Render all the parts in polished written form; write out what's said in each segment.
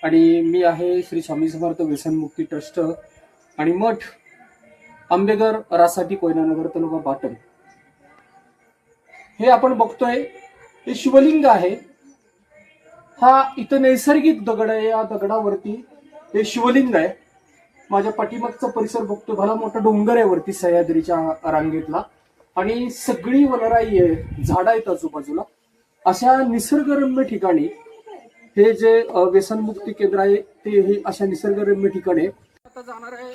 आणि मी आहे श्री स्वामी समर्थ व्यसनमुक्ती ट्रस्ट आणि मठ आंबेघर रासाठी कोयनानगर तालुका पाटण. हे आपण बघतोय हे शिवलिंग आहे. हा इथं नैसर्गिक दगड आहे. या दगडावरती हे शिवलिंग आहे. माझ्या पाठीमागचा परिसर बघतोय, भला मोठा डोंगर आहे वरती सह्याद्रीच्या रांगेतला आणि सगळी वनराई आहे, झाडं आहेत आजूबाजूला. अशा निसर्गरम्य ठिकाणी हे जे व्यसनमुक्ती केंद्र आहे ते हे अशा निसर्गरम्य ठिकाणी आहे. आता जाणार आहे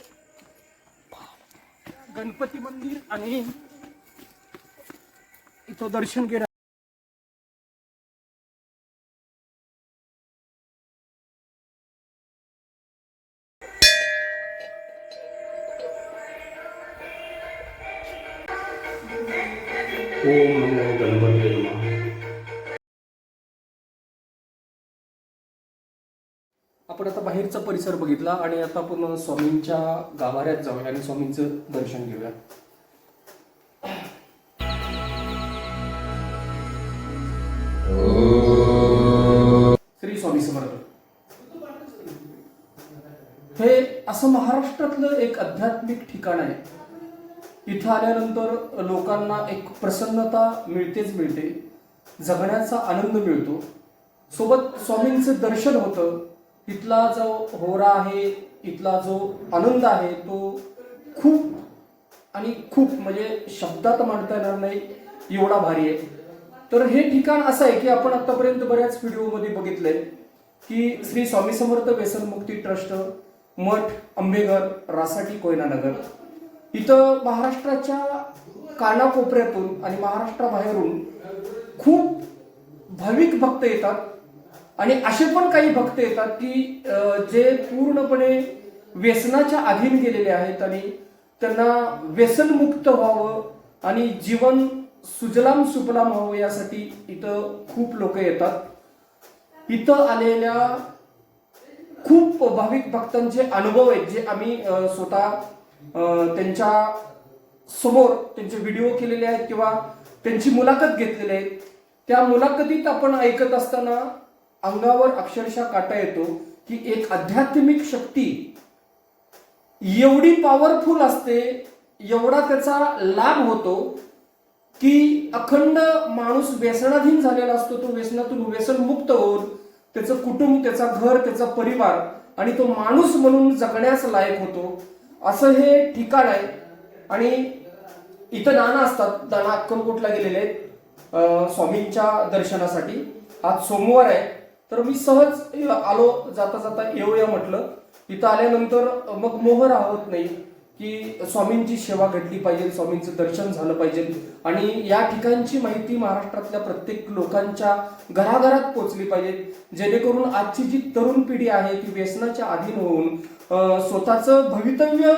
गणपती मंदिर आणि इथं दर्शन घेणार. ओम नमो गणपते नमः. आपण आता बाहेरचा परिसर बघितला आणि आता आपण स्वामींच्या गाभाऱ्यात जाऊया आणि स्वामींचं दर्शन घेऊया. श्री स्वामी समर्थ. हे असं महाराष्ट्रातलं एक आध्यात्मिक ठिकाण आहे. इथं आल्यानंतर लोकांना एक प्रसन्नता मिळते, जगण्याचा आनंद मिळतो, सोबत स्वामींचं दर्शन होतं. इथला जो होरा आहे, इथला जो आनंद आहे तो खूप म्हणजे शब्दात मांडता येणार नाही एवढा भारी आहे. तर हे ठिकाण असं आहे की आपण आतापर्यंत बऱ्याच व्हिडिओमध्ये बघितलंय की श्री स्वामी समर्थ व्यसनमुक्ती ट्रस्ट मठ आंबेघर रासाठी कोयनानगर. इथं महाराष्ट्राच्या कानाकोपऱ्यातून आणि महाराष्ट्राबाहेरून खूप भाविक भक्त येतात आणि असे पण काही भक्त येतात की जे पूर्णपणे व्यसनाच्या अधीन गेलेले आहेत आणि त्यांना व्यसनमुक्त व्हावं आणि जीवन सुजलाम सुफलाम व्हावं यासाठी इथं खूप लोक येतात. इथं आलेल्या खूप भाविक भक्तांचे अनुभव आहेत जे आम्ही स्वतः त्यांच्या समोर त्यांचे व्हिडिओ केलेले आहेत किंवा त्यांची मुलाखत घेतलेली आहे. त्या मुलाखतीत आपण ऐकत असताना अंगावर अक्षरशः काटा येतो की एक आध्यात्मिक शक्ती एवढी पॉवरफुल असते, एवढा त्याचा लाभ होतो की अखंड माणूस व्यसनाधीन झालेला असतो. तो व्यसनातून व्यसनमुक्त होऊन त्याचं कुटुंब, त्याचा घर, त्याचा परिवार आणि तो माणूस म्हणून जगण्यास लायक होतो. असं हे ठिकाण आहे. आणि इथं नाना असतात. नाना अक्कलकोटला गेलेले आहेत स्वामींच्या दर्शनासाठी. आज सोमवार आहे तर मी सहज आलो, जाता जाता येऊया म्हटलं. इथं आल्यानंतर मग मोह राहत नाही की स्वामींची सेवा घडली पाहिजे, स्वामींचं दर्शन झालं पाहिजे आणि या ठिकाणची माहिती महाराष्ट्रातल्या प्रत्येक लोकांच्या घराघरात पोहोचली पाहिजे, जेणेकरून आजची जी तरुण पिढी आहे ती व्यसनाच्या अधीन होऊन स्वतःचं भवितव्य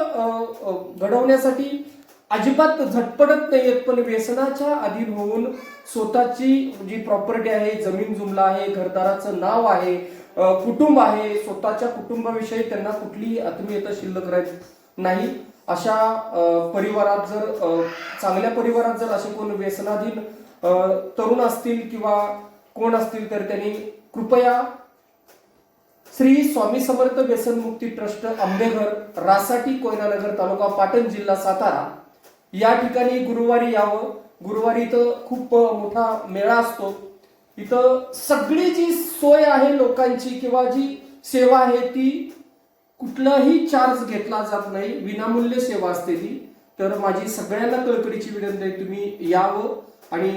घडवण्यासाठी अजिबात झटपटत नाहीयेत, पण व्यसनाच्या अधीन होऊन स्वतःची जी प्रॉपर्टी आहे, जमीन जुमला आहे, घरदाराचं नाव आहे, कुटुंब आहे, स्वतःच्या कुटुंबाविषयी त्यांना कुठलीही आत्मीयता शिल्लक राहत नाही. अशा परिवारात जर चांगल्या परिवारात जर असे कोण व्यसनाधीन तरुण असतील किंवा कोण असतील तर त्यांनी कृपया श्री स्वामी समर्थ व्यसनमुक्ती ट्रस्ट आंबेघर रासाठी कोयनानगर तालुका पाटण जिल्हा सातारा या ठिकाणी गुरुवारी यावं. गुरुवारी इथं खूप मोठा मेळा असतो. इथं सगळी जी सोय आहे लोकांची किंवा जी सेवा आहे ती कुठलाही चार्ज घेतला जात नाही, विनामूल्य सेवा असते ती. तर माझी सगळ्यांना कळकळीची विनंती आहे, तुम्ही यावं आणि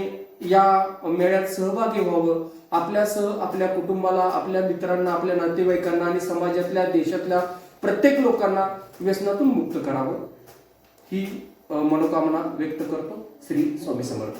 या मेळ्यात सहभागी व्हावं. आपल्यासह आपल्या कुटुंबाला, आपल्या मित्रांना, आपल्या नातेवाईकांना आणि समाजातल्या, देशातल्या प्रत्येक लोकांना व्यसनातून मुक्त करावं ही मनोकामना व्यक्त करतो. श्री स्वामी समर्थ.